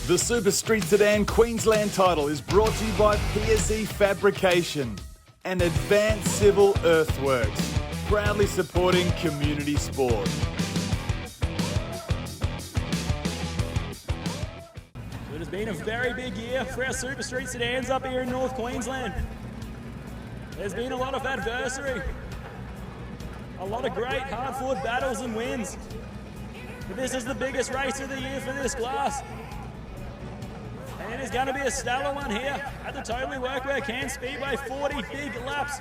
The Super Street Sedan Queensland title is brought to you by PSE Fabrication and Advanced Civil Earthworks, proudly supporting community sport. It has been a very big year for our Super Street Sedans up here in North Queensland. There's been a lot of adversity, a lot of great hard-fought battles and wins. But this is the biggest race of the year for this class. And it is going to be a stellar one here at the TWW Cairns Speedway, 40 big laps.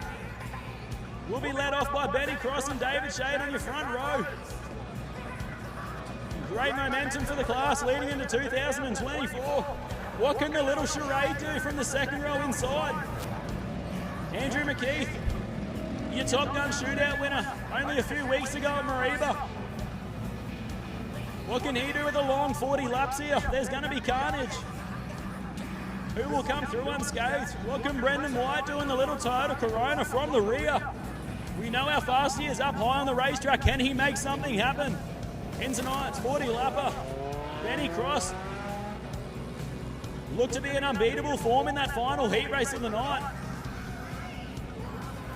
We'll be led off by Benny Cross and David Shade on your front row. Great momentum for the class leading into 2024. What can the little charade do from the second row inside? Andrew McKeith, your Top Gun shootout winner only a few weeks ago at Mariba. What can he do with a long 40 laps here? There's going to be carnage. Who will come through unscathed? What can Brendan White do in the little Toyota Corona from the rear? We know how fast he is up high on the racetrack. Can he make something happen in tonight's 40 lapper? Benny Cross looked to be an unbeatable form in that final heat race of the night.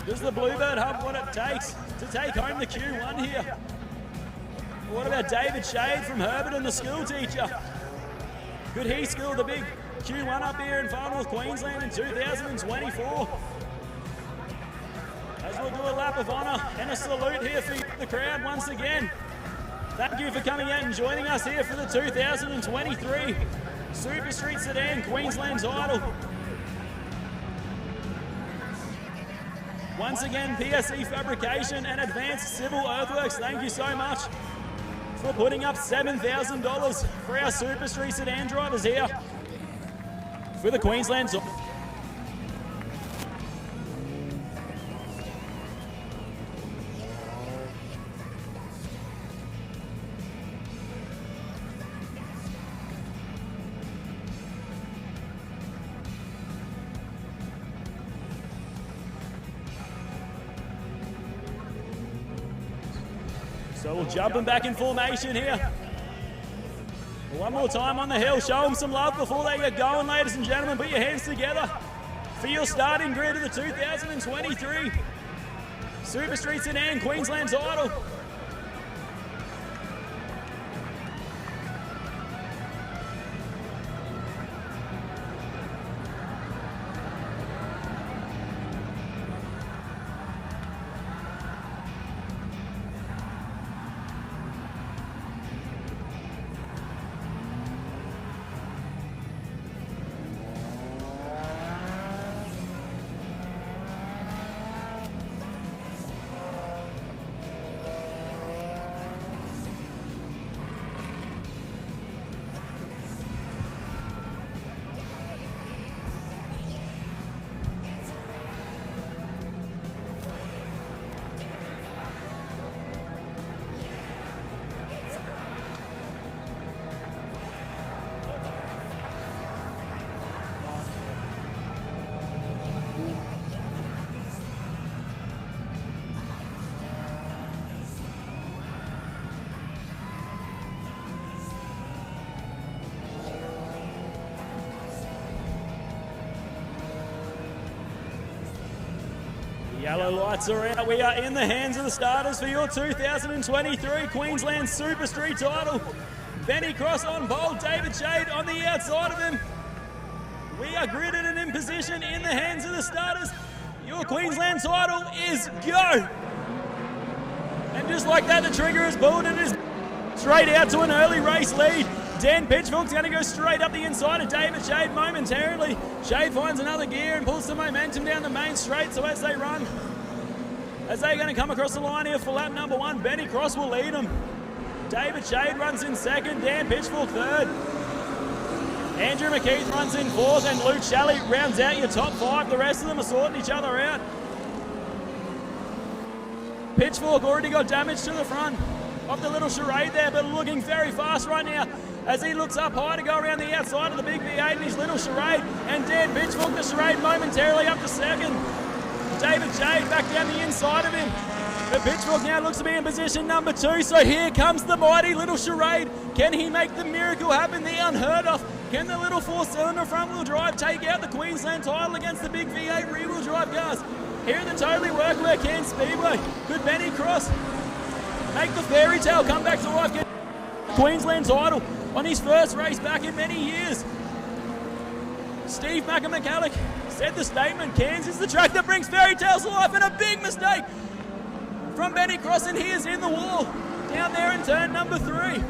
Does the Bluebird have what it takes to take home the Q1 here? What about David Shade from Herbert and the school teacher? Could he school the big Q1 up here in Far North Queensland in 2024? As we'll do a lap of honour and a salute here for the crowd once again. Thank you for coming out and joining us here for the 2023 Super Street Sedan Queensland title. Once again, PSE Fabrication and Advanced Civil Earthworks, thank you so much for putting up $7,000 for our Super Street Sedan drivers here for the Queensland. So we'll jump them back in formation here. One more time on the hill, show them some love before they get going, ladies and gentlemen. Put your hands together for your starting grid of the 2023 Super Street Sedan Queensland title. Yellow lights are out. We are in the hands of the starters for your 2023 Queensland Super Street title. Benny Cross on pole, David Shade on the outside of him. We are gridded and in position in the hands of the starters. Your Queensland title is go. And just like that, the trigger is pulled and is straight out to an early race lead. Dan Pitchfork's going to go straight up the inside of David Shade momentarily. Shade finds another gear and pulls the momentum down the main straight. So as they run, as they're going to come across the line here for lap number one, Benny Cross will lead them. David Shade runs in second, Dan Pitchfork third. Andrew McKeith runs in fourth, and Luke Shelley rounds out your top five. The rest of them are sorting each other out. Pitchfork already got damage to the front. of the little charade there, but looking very fast right now as he looks up high to go around the outside of the big V8 in his little charade. And Dan Pitchfork, the charade, momentarily up to second. David Jade back down the inside of him. But Pitchfork now looks to be in position number 2. So here comes the mighty little charade. Can he make the miracle happen, the unheard of? Can the little 4-cylinder front-wheel drive take out the Queensland title against the big V8 rear-wheel drive cars? Here at the Totally Workwear Cairns Speedway, could Benny Cross make the fairy tale come back to life, get the Queensland title on his first race back in many years? Steve McCallick said the statement, Cairns is the track that brings fairy tales to life, and a big mistake from Benny Cross, and he is in the wall down there in turn number 3.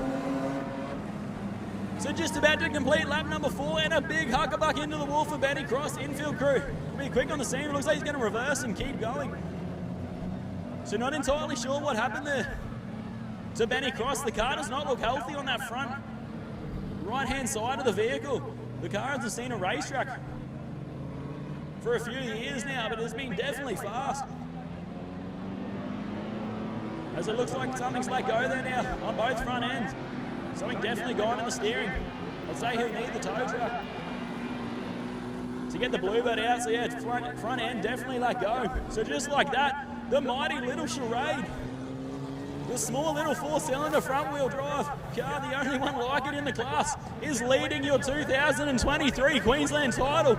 So just about to complete lap number 4, and a big huckabuck into the wall for Benny Cross. Infield crew be quick on the scene. It looks like he's going to reverse and keep going. So not entirely sure what happened there to Benny Cross. The car does not look healthy on that front right-hand side of the vehicle. The car hasn't seen a racetrack for a few years now, but it's been definitely fast. As it looks like something's let go there now on both front ends. Something definitely gone in the steering. I'd say he'll need the tow truck to get the Bluebird out. So yeah, front end definitely let go. So just like that, the mighty little charade, the small little 4-cylinder front wheel drive car, the only one like it in the class, is leading your 2023 Queensland title.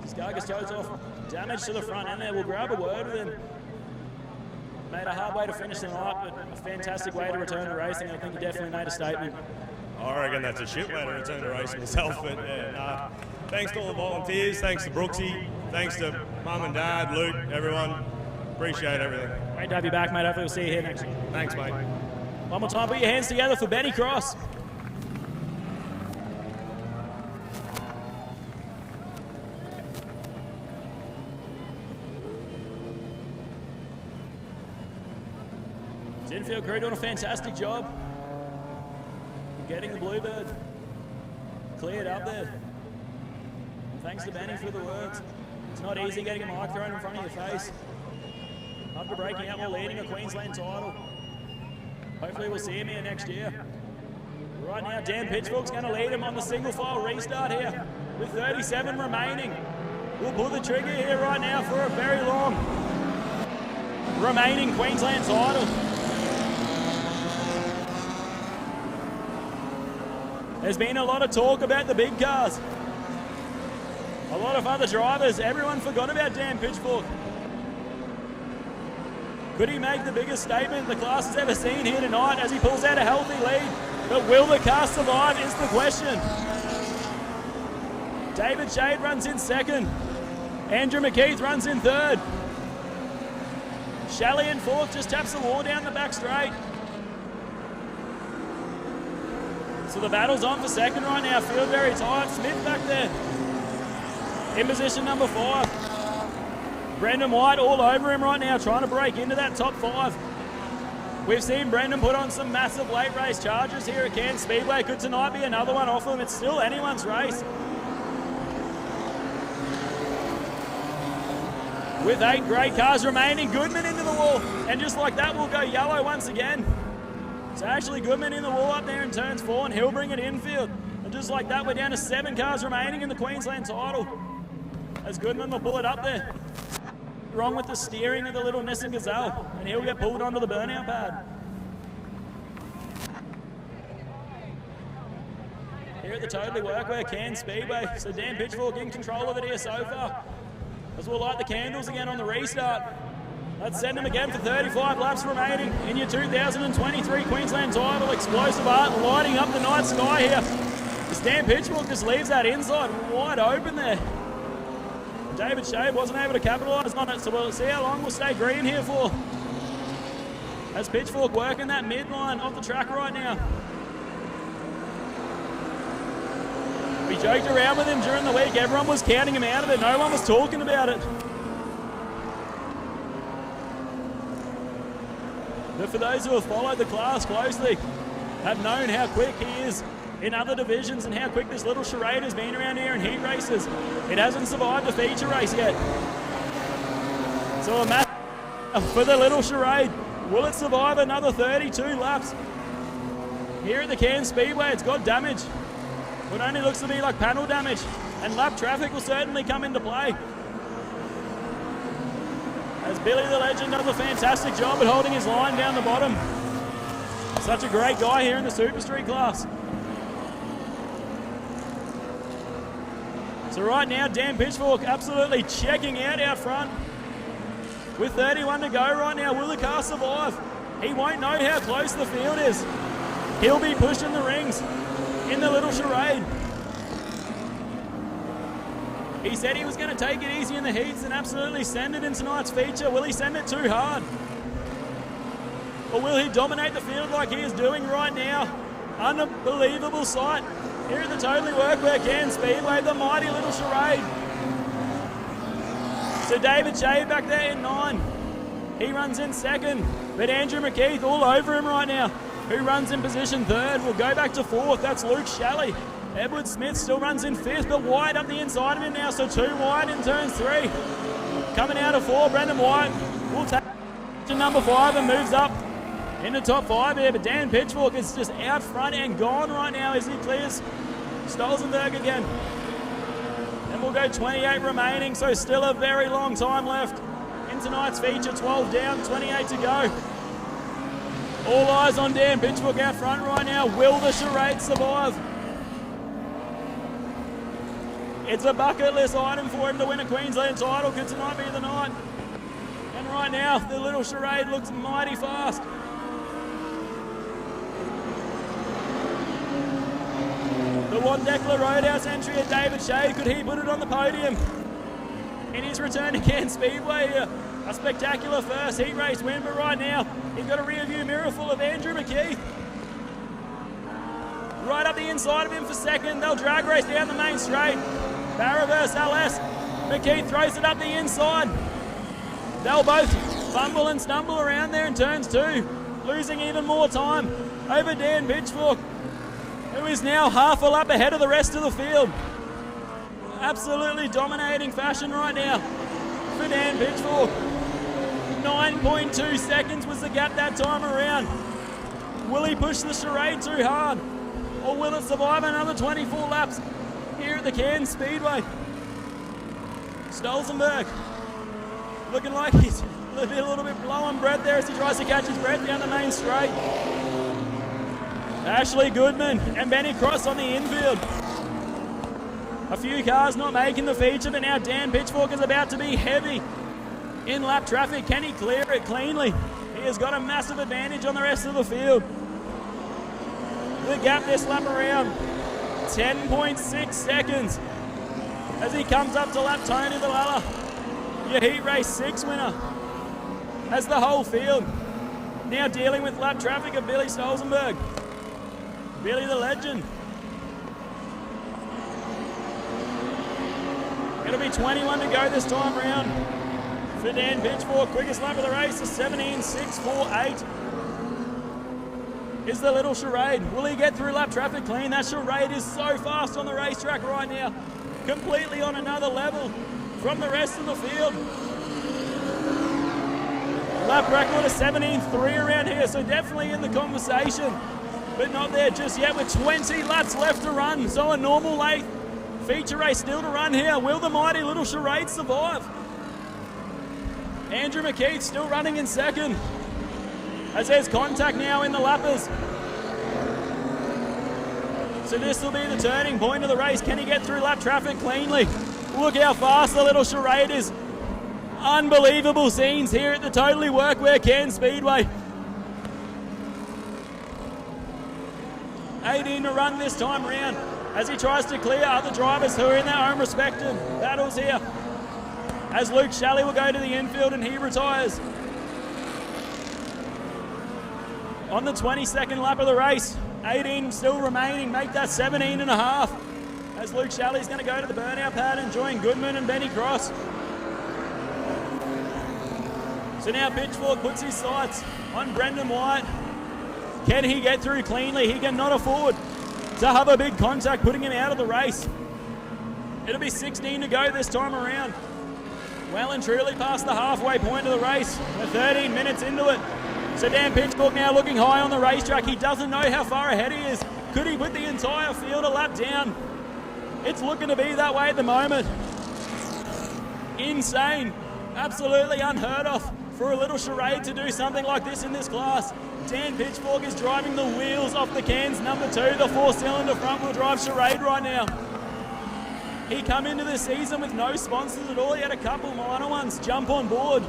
Scargus toes off. Damage to the front end there. We'll grab a word with him. Made a hard way to finish the night, but a fantastic way to return to racing. I think he definitely made a statement. I reckon that's a shit way to return to racing myself, but yeah, thanks to all the volunteers, thanks to Brooksy, thanks to Mum and Dad, Luke, everyone. Appreciate everything. Great to have you back, mate. Hopefully we'll see you here next year. Thanks, mate. One more time, put your hands together for Benny Cross. Infield crew doing a fantastic job getting the Bluebird cleared up there. Thanks to Benny for the words. It's not easy getting a mic thrown in front of your face after breaking out while leading a Queensland title. Hopefully we'll see him here next year. Right now, Dan Pitchfork's going to lead him on the single file restart here with 37 remaining. We'll pull the trigger here right now for a very long remaining Queensland title. There's been a lot of talk about the big cars. A lot of other drivers, everyone forgot about Dan Pitchfork. Could he make the biggest statement the class has ever seen here tonight as he pulls out a healthy lead? But will the car survive is the question. David Shade runs in second. Andrew McKeith runs in third. Shelley in fourth, just taps the wall down the back straight. So the battle's on for second right now. Field very tight. Smith back there in position number 5. Brendan White all over him right now, trying to break into that top 5. We've seen Brendan put on some massive late race charges here at Cairns Speedway. Could tonight be another one off him? It's still anyone's race. With 8 great cars remaining, Goodman into the wall. And just like that, we'll go yellow once again. So actually Goodman in the wall up there in turns 4, and he'll bring it infield. And just like that, we're down to 7 cars remaining in the Queensland title. As Goodman will pull it up there. Wrong with the steering of the little Nissan Gazelle, and he'll get pulled onto the burnout pad. Here at the Totally Workwear Cairns Speedway, so Dan Pitchfork in control of it here so far. As we'll light the candles again on the restart. Let's send him again for 35 laps remaining in your 2023 Queensland title. Explosive art lighting up the night sky here. Dan Pitchfork just leaves that inside wide open there. David Shade wasn't able to capitalise on it, so we'll see how long we'll stay green here for. As Pitchfork working that midline off the track right now. We joked around with him during the week. Everyone was counting him out of it. No one was talking about it. But for those who have followed the class closely, have known how quick he is in other divisions and how quick this little charade has been around here in heat races. It hasn't survived a feature race yet. So a for the little charade. Will it survive another 32 laps? Here at the Cairns Speedway, it's got damage. It only looks to be like panel damage, and lap traffic will certainly come into play. As Billy the Legend does a fantastic job at holding his line down the bottom. Such a great guy here in the Super Street class. So right now, Dan Pitchfork absolutely checking out front. With 31 to go right now, will the car survive? He won't know how close the field is. He'll be pushing the rings in the little charade. He said he was going to take it easy in the heats and absolutely send it in tonight's feature. Will he send it too hard? Or will he dominate the field like he is doing right now? Unbelievable sight here at the Totally Workwear Cairns Speedway, the mighty little charade. So David Shade back there in 9. He runs in 2nd, but Andrew McKeith all over him right now, who runs in position 3rd. We'll go back to 4th, that's Luke Shalley. Edward Smith still runs in 5th, but White up the inside of him now, so 2 wide in turns 3. Coming out of 4, Brendan White will take to number 5 and moves up in the top 5 here, but Dan Pitchfork is just out front and gone right now as he clears Stolzenberg again. And we'll go 28 remaining, so still a very long time left in tonight's feature. 12 down, 28 to go. All eyes on Dan Pitchfork out front right now. Will the charade survive? It's a bucket list item for him to win a Queensland title. Could tonight be the night? And right now, the little charade looks mighty fast. The Wandekla Roadhouse entry of David Shea, could he put it on the podium in his return to Cairns Speedway here? A spectacular first heat race win, but right now he's got a rear view mirror full of Andrew McKeith. Right up the inside of him for 2nd. They'll drag race down the main straight. Barra versus LS. McKeith throws it up the inside. They'll both fumble and stumble around there in turns 2, losing even more time over Dan Pitchfork, who is now half a lap ahead of the rest of the field. Absolutely dominating fashion right now for Dan Pitchfork. 9.2 seconds was the gap that time around. Will he push the charade too hard? Or will it survive another 24 laps here at the Cairns Speedway? Stolzenberg looking like he's a little bit low on breath there as he tries to catch his breath down the main straight. Ashley Goodman and Benny Cross on the infield. A few cars not making the feature, but now Dan Pitchfork is about to be heavy in lap traffic. Can he clear it cleanly? He has got a massive advantage on the rest of the field. The gap this lap around, 10.6 seconds as he comes up to lap Tony Villala, your heat race 6 winner, as the whole field now dealing with lap traffic of Billy Stolzenberg. Billy the Legend. It'll be 21 to go this time round for Dan Pitchfork. Quickest lap of the race is 17.648. Is the little charade. Will he get through lap traffic clean? That charade is so fast on the racetrack right now. Completely on another level from the rest of the field. Lap record is 17.3 around here, so definitely in the conversation, but not there just yet with 20 laps left to run. So a normal late feature race still to run here. Will the mighty little charade survive? Andrew McKeith still running in 2nd. As there's contact now in the lappers. So this will be the turning point of the race. Can he get through lap traffic cleanly? Look how fast the little charade is. Unbelievable scenes here at the Totally Workwear Cairns Speedway. 18 to run this time round as he tries to clear other drivers who are in their own respective battles here. As Luke Shalley will go to the infield and he retires. On the 22nd lap of the race, 18 still remaining, make that 17 and a half. As Luke Shalley's going to go to the burnout pad and join Goodman and Benny Cross. So now Pitchfork puts his sights on Brendan White. Can he get through cleanly? He cannot afford to have a big contact putting him out of the race. It'll be 16 to go this time around. Well and truly past the halfway point of the race. We're 13 minutes into it. Sedan Pitchfork now looking high on the racetrack. He doesn't know how far ahead he is. Could he put the entire field a lap down? It's looking to be that way at the moment. Insane. Absolutely unheard of for a little charade to do something like this in this class. Dan Pitchfork is driving the wheels off the Cairns number 2, the 4-cylinder front-wheel drive charade right now. He come into the season with no sponsors at all. He had a couple minor ones jump on board.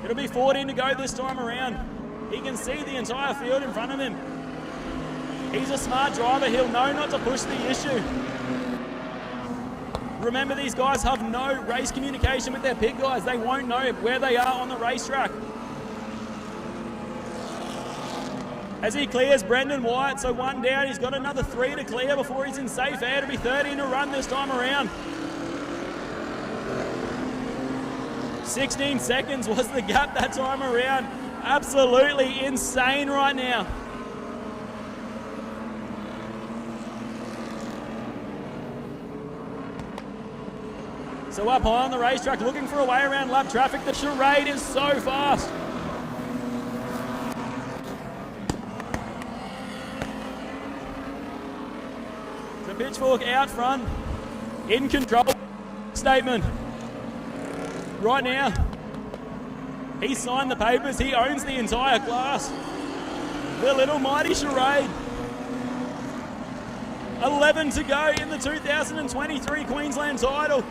It'll be 14 to go this time around. He can see the entire field in front of him. He's a smart driver. He'll know not to push the issue. Remember, these guys have no race communication with their pit guys. They won't know where they are on the racetrack. As he clears Brendan White, so one down, he's got another 3 to clear before he's in safe air. To be 13 to run this time around. 16 seconds was the gap that time around. Absolutely insane right now. So up high on the racetrack, looking for a way around lap traffic. The charade is so fast. The Pitchfork out front, in control. Statement. Right now, he signed the papers. He owns the entire class. The little mighty charade. 11 to go in the 2023 Queensland title.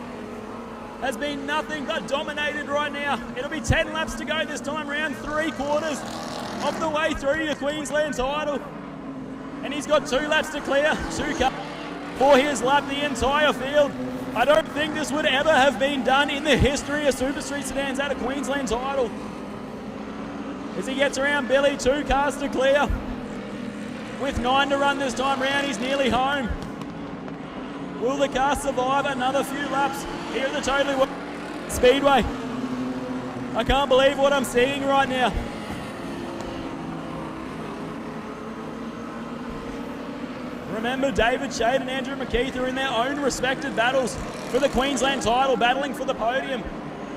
Has been nothing but dominated right now. It'll be 10 laps to go this time around, 3/4 of the way through your Queensland title. And he's got 2 laps to clear, 2 cars for his lap, the entire field. I don't think this would ever have been done in the history of Super Street Sedans at a Queensland title. As he gets around Billy, 2 cars to clear. With 9 to run this time round, he's nearly home. Will the car survive another few laps here at the TWW Speedway? I can't believe what I'm seeing right now. Remember, David Shade and Andrew McKeith are in their own respected battles for the Queensland title, battling for the podium.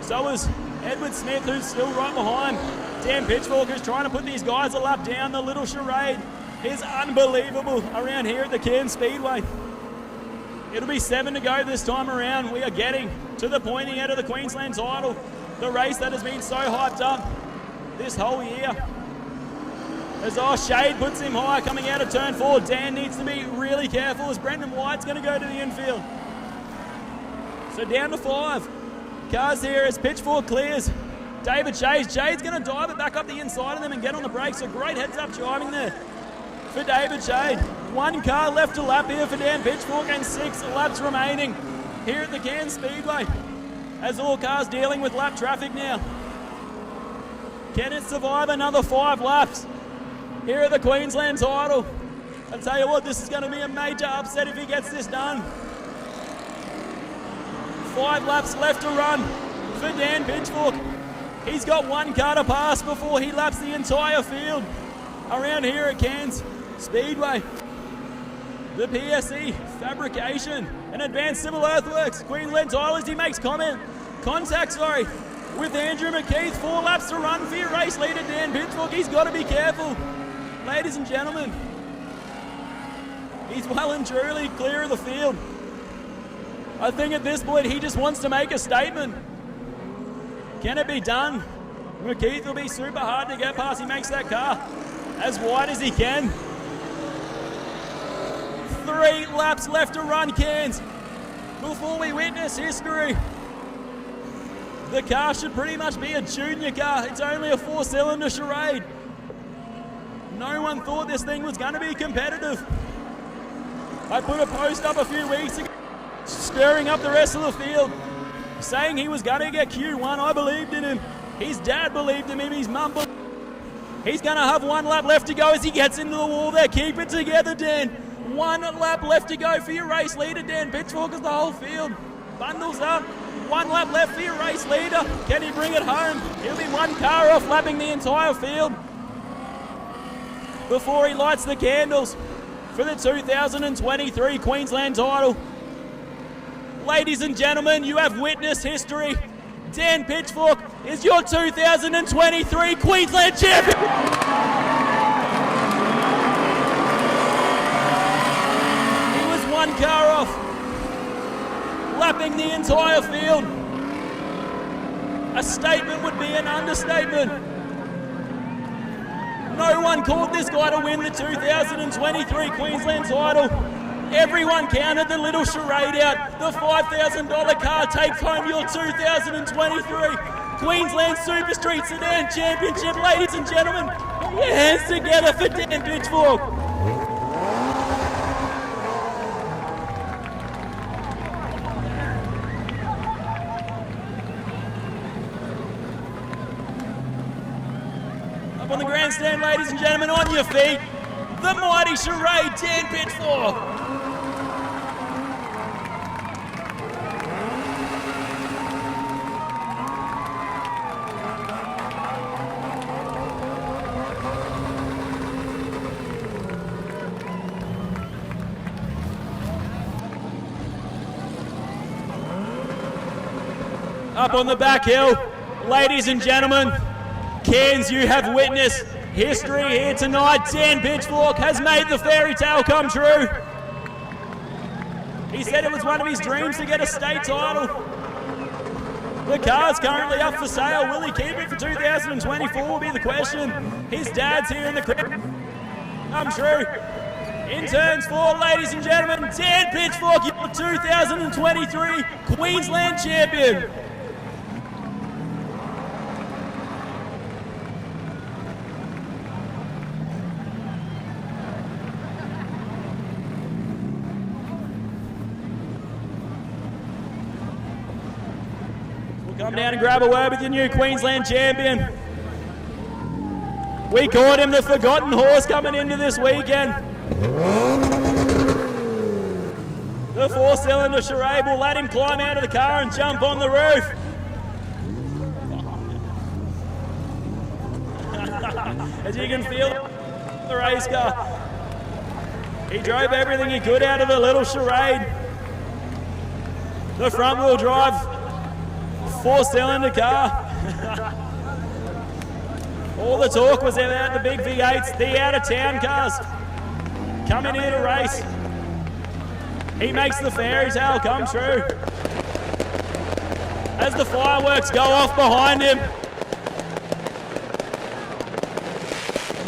So is Edward Smith, who's still right behind. Dan Pitchfork, who's trying to put these guys a lap down. The little charade is unbelievable around here at the Cairns Speedway. It'll be 7 to go this time around. We are getting to the pointy end of the Queensland title, the race that has been so hyped up this whole year. As Shade puts him high coming out of turn 4. Dan needs to be really careful as Brendan White's going to go to the infield. So down to 5. Cars here as Pitchfork clears. David Shade. Shade's going to dive it back up the inside of them and get on the brakes. So great heads up driving there for David Shade. 1 car left to lap here for Dan Pitchfork and 6 laps remaining here at the Cairns Speedway. As all cars dealing with lap traffic now. Can it survive another 5 laps here at the Queensland title? I'll tell you what, this is going to be a major upset if he gets this done. 5 laps left to run for Dan Pitchfork. He's got 1 car to pass before he laps the entire field around here at Cairns Speedway. The PSE, Fabrication, and Advanced Civil Earthworks, Queensland title as he makes contact, with Andrew McKeith. 4 laps to run for your race leader, Dan Pitchfork. He's got to be careful. Ladies and gentlemen, he's well and truly clear of the field. I think at this point he just wants to make a statement. Can it be done? McKeith will be super hard to get past. He makes that car as wide as he can. 3 laps left to run, Cairns, before we witness history. The car should pretty much be a junior car. It's only a 4-cylinder charade. No one thought this thing was going to be competitive. I put a post up a few weeks ago, stirring up the rest of the field, saying he was going to get Q1. I believed in him. His dad believed in him. His mum believed. He's going to have 1 lap left to go as he gets into the wall there. Keep it together, Dan. 1 lap left to go for your race leader, Dan Pitchfork, as the whole field bundles up. 1 lap left for your race leader. Can he bring it home? He'll be 1 car off, lapping the entire field before he lights the candles for the 2023 Queensland title. Ladies and gentlemen, you have witnessed history. Dan Pitchfork is your 2023 Queensland champion. He was one car off, lapping the entire field. A statement would be an understatement. No one called this guy to win the 2023 Queensland title. Everyone counted the little charade out. The $5,000 car takes home your 2023 Queensland Super Street Sedan Championship. Ladies and gentlemen, put your hands together for Dan Pitchfork. Up on the grandstand, ladies and gentlemen, on your feet, the mighty charade, Dan Pitchfork. Up on the back hill, ladies and gentlemen, Cairns, you have witnessed history here tonight. Dan Pitchfork has made the fairy tale come true. He said it was one of his dreams to get a state title. The car's currently up for sale. Will he keep it for 2024 will be the question. His dad's here in the crowd. Come true. In turns 4, ladies and gentlemen, Dan Pitchfork, your 2023 Queensland champion. Come down and grab a word with your new Queensland champion. We called him the forgotten horse coming into this weekend. The 4-cylinder charade will let him climb out of the car and jump on the roof. As you can feel the race car. He drove everything he could out of the little charade. The front wheel drive 4-cylinder car. All the talk was about the big V8s, the out-of-town cars coming here to race. He makes the fairy tale come true. As the fireworks go off behind him,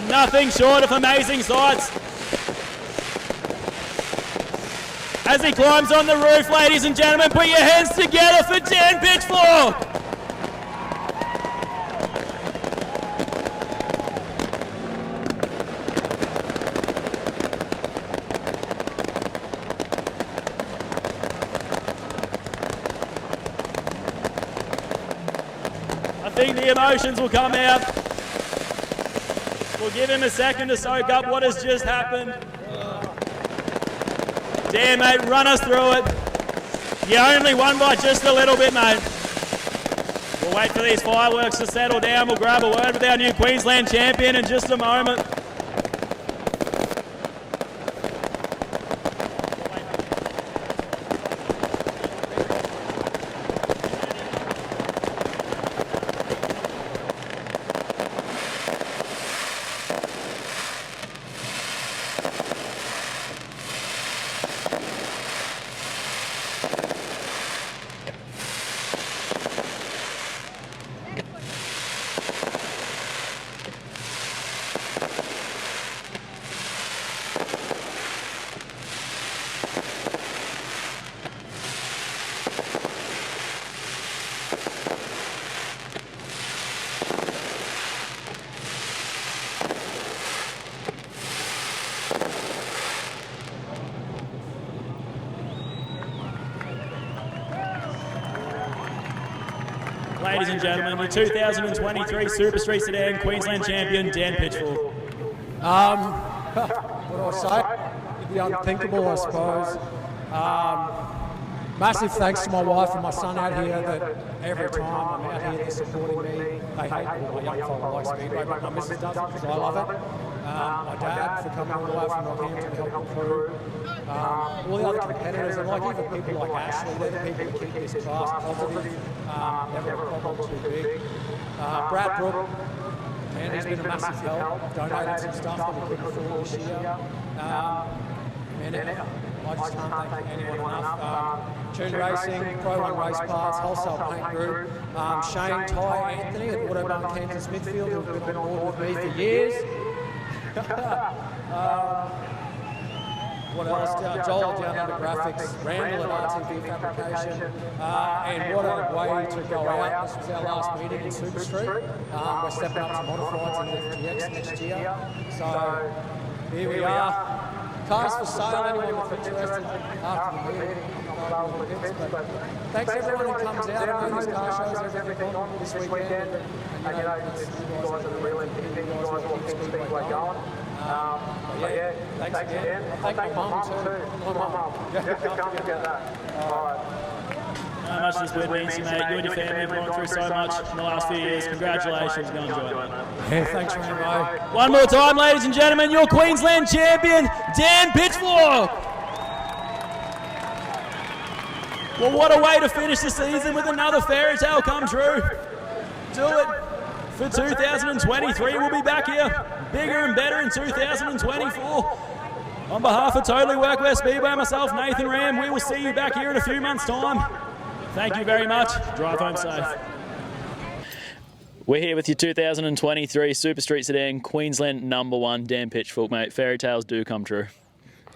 nothing short of amazing sights. As he climbs on the roof, ladies and gentlemen, put your hands together for Dan Pitchfork. I think the emotions will come out. We'll give him a second to soak up what has just happened. Damn, mate, run us through it. You only won by just a little bit, mate. We'll wait for these fireworks to settle down. We'll grab a word with our new Queensland champion in just a moment. Ladies and gentlemen, the 2023 Super Street Sedan Queensland champion, Dan Pitchfork. What do I say? The unthinkable, I suppose. massive thanks to my wife and my son out here that every time I'm out here they're supporting me. They hate all my young fella like Speedway, but my missus does it because I love it. My dad for coming all the way from Rockhampton to help the crew. All the other competitors, and like even people like Ashley, they're the people that keep this class positive, never a problem too big. Brad Brook, man, he's been a massive help, donated some stuff that we couldn't afford this year. Man, I just can't thank anyone enough. Tune Racing, Pro 1 Race Parts, Wholesale Paint Group, Shane, Ty, Anthony at Autobahn Cairns and Smithfield, who have been on board with me for years. What else? Joel down under graphics, Rammbo at RTV Fabrication, and what a way to go out. This was our last meeting in Super Street. We're stepping up to modifieds and FTX next year. So here we are. Cars for sale, anyone that's interested after the meeting. But thanks everyone who comes out. I know there's car shows everything on this weekend. And you know, you guys are the real MVP. You guys will keep Speedway going. But yeah, thanks again. I thank my mum too. My mum. Can't forget that. All right. How much this win means to you, mate. You and your family have gone through so much in the last few years. Congratulations. Go enjoy it, mate. Yeah, thanks, Rammbo. One more time, ladies and gentlemen, your Queensland champion, Dan Pitchfork. Well, what a way to finish the season with another fairy tale come true. Do it for 2023. We'll be back here bigger and better in 2024. On behalf of Totally Workwear Speedway, myself, Nathan Ramm, we will see you back here in a few months' time. Thank you very much. Drive home safe. We're here with your 2023 Super Street Sedan Queensland #1 Dan Pitchfork, mate. Fairy tales do come true.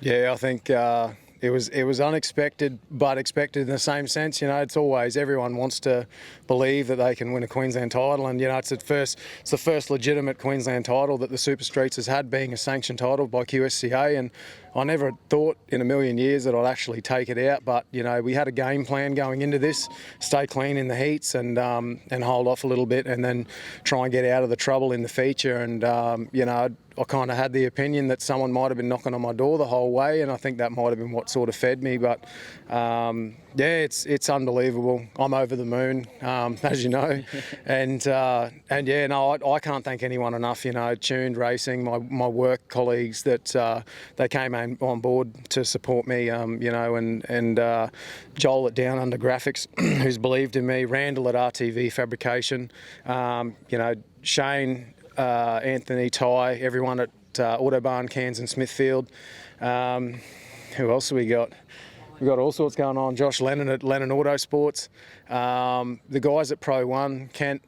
Yeah, I think it was unexpected, but expected in the same sense. You know, it's always everyone wants to believe that they can win a Queensland title, and you know, it's the first legitimate Queensland title that the Super Streets has had, being a sanctioned title by QSCA. And I never thought in a million years that I'd actually take it out, but you know, we had a game plan going into this: stay clean in the heats and hold off a little bit, and then try and get out of the trouble in the feature. And you know, I kind of had the opinion that someone might have been knocking on my door the whole way, and I think that might have been what sort of fed me. But yeah, it's unbelievable. I'm over the moon, as you know, and yeah, no, I can't thank anyone enough. You know, Tuned Racing, my work colleagues that they came on board to support me. You know, and Joel at Down Under Graphics, who's believed in me. Randall at RTV Fabrication. You know, Shane, Anthony, Ty, everyone at Autobahn Cairns and Smithfield. Who else have we got? We've got all sorts going on. Josh Lennon at Lennon Autosports. The guys at Pro 1, Kent,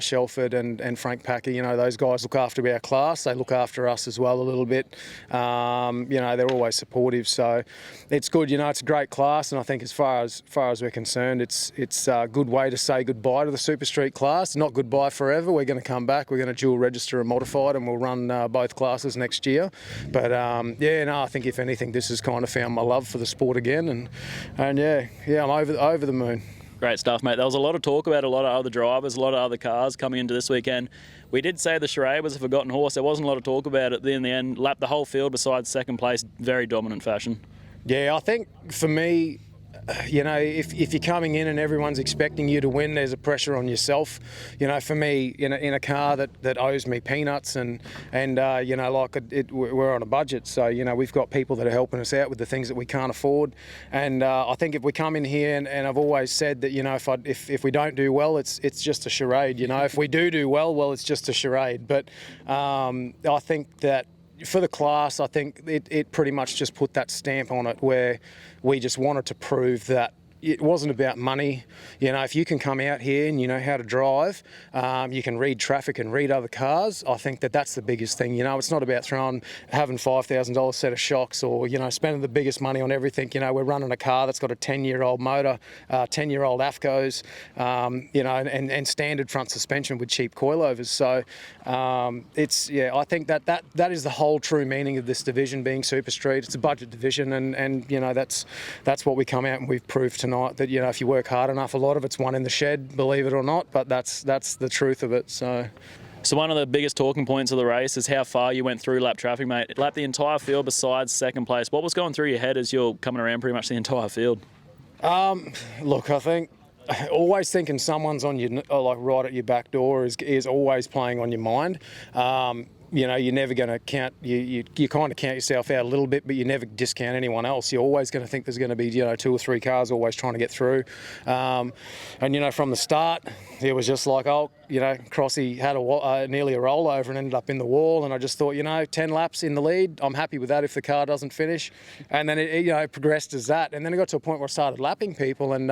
Shelford and Frank Packer, you know, those guys look after our class. They look after us as well a little bit. You know, they're always supportive, so it's good. You know, it's a great class, and I think as far as we're concerned, it's a good way to say goodbye to the Super Street class. Not goodbye forever. We're going to come back. We're going to dual register and modified, and we'll run both classes next year. But yeah, no, I think if anything, this has kind of found my love for the sport again, and yeah, I'm over the moon. Great stuff, mate. There was a lot of talk about a lot of other drivers, a lot of other cars coming into this weekend. We did say the charade was a forgotten horse. There wasn't a lot of talk about it. In the end, lapped the whole field besides second place, very dominant fashion. Yeah, I think for me, you know, if you're coming in and everyone's expecting you to win, there's a pressure on yourself. You know, for me, in a car that owes me peanuts and you know, like we're on a budget, so you know, we've got people that are helping us out with the things that we can't afford. And I think if we come in here, and I've always said that, you know, if we don't do well, it's just a charade. You know, if we do well, it's just a charade. But I think that for the class, I think it pretty much just put that stamp on it, where we just wanted to prove that it wasn't about money. You know, if you can come out here and you know how to drive, you can read traffic and read other cars. I think that's the biggest thing. You know, it's not about having $5,000 set of shocks, or you know, spending the biggest money on everything. You know, we're running a car that's got a 10-year-old motor, 10-year-old AFCOs, you know, and standard front suspension with cheap coilovers. So I think that is the whole true meaning of this division being Super Street. It's a budget division, and you know, that's what we come out and we've proved tonight, that you know, if you work hard enough, a lot of it's won in the shed, believe it or not, but that's the truth of it. So one of the biggest talking points of the race is how far you went through lap traffic, mate. Lapped the entire field besides second place. What was going through your head as you're coming around pretty much the entire field? Look, I think always thinking someone's on your, like right at your back door is always playing on your mind. You know, you're never going to count, you kind of count yourself out a little bit, but you never discount anyone else. You're always going to think there's going to be, you know, 2 or 3 cars always trying to get through. And, you know, from the start, it was just like, oh, you know, Crossy had nearly a rollover and ended up in the wall. And I just thought, you know, 10 laps in the lead, I'm happy with that if the car doesn't finish. And then it you know, progressed as that. And then it got to a point where I started lapping people. And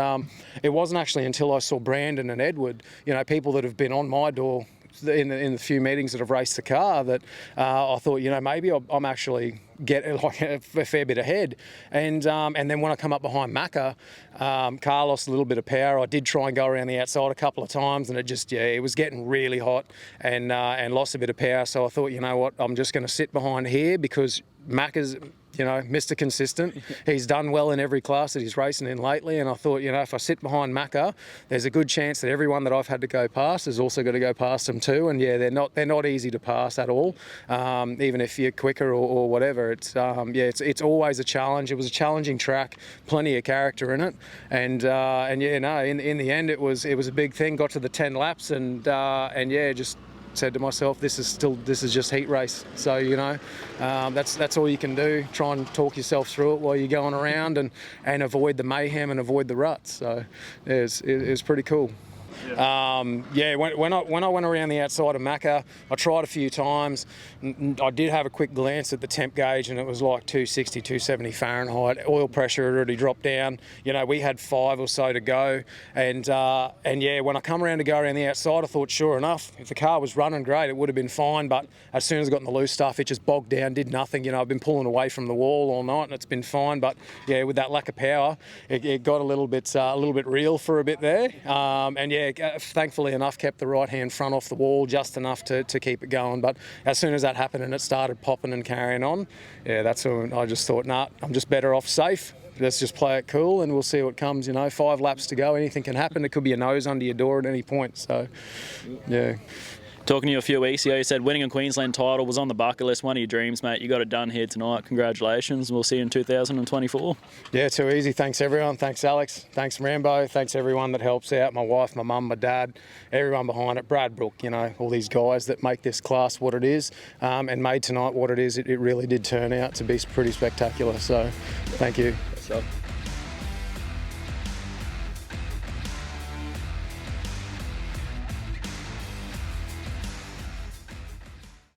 it wasn't actually until I saw Brandon and Edward, you know, people that have been on my door in the few meetings that I've raced the car, that I thought, you know, maybe I'm actually getting like a fair bit ahead. And then when I come up behind Macca, car lost a little bit of power. I did try and go around the outside a couple of times, and it just, yeah, it was getting really hot and lost a bit of power. So I thought, you know what, I'm just going to sit behind here because Macca's, you know, Mr. Consistent. He's done well in every class that he's racing in lately, and I thought, you know, if I sit behind Macca, there's a good chance that everyone that I've had to go past is also going to go past him too. And yeah, they're not easy to pass at all, even if you're quicker or whatever. It's it's always a challenge. It was a challenging track, plenty of character in it, and yeah, no, in the end it was a big thing. Got to the 10 laps, and yeah, just said to myself, this is just heat race. So, you know, that's all you can do. Try and talk yourself through it while you're going around and avoid the mayhem and avoid the ruts. So it was pretty cool. Yeah, when I went around the outside of Macca, I tried a few times. I did have a quick glance at the temp gauge, and it was like 260, 270 Fahrenheit. Oil pressure had already dropped down. You know, we had 5 or so to go, and yeah, when I come around to go around the outside, I thought, sure enough, if the car was running great, it would have been fine. But as soon as I got in the loose stuff, it just bogged down, did nothing. You know, I've been pulling away from the wall all night, and it's been fine. But yeah, with that lack of power, it got a little bit real for a bit there. And yeah, thankfully enough, kept the right-hand front off the wall just enough to keep it going. But as soon as that happened and it started popping and carrying on, yeah, that's when I just thought, nah, I'm just better off safe. Let's just play it cool and we'll see what comes. You know, 5 laps to go, anything can happen. It could be a nose under your door at any point. So, yeah. Talking to you a few weeks ago, you said winning a Queensland title was on the bucket list, one of your dreams, mate. You got it done here tonight. Congratulations. We'll see you in 2024. Yeah, too easy. Thanks, everyone. Thanks, Alex. Thanks, Rammbo. Thanks, everyone that helps out. My wife, my mum, my dad, everyone behind it. Brad Brook, you know, all these guys that make this class what it is and made tonight what it is. It really did turn out to be pretty spectacular. So, thank you.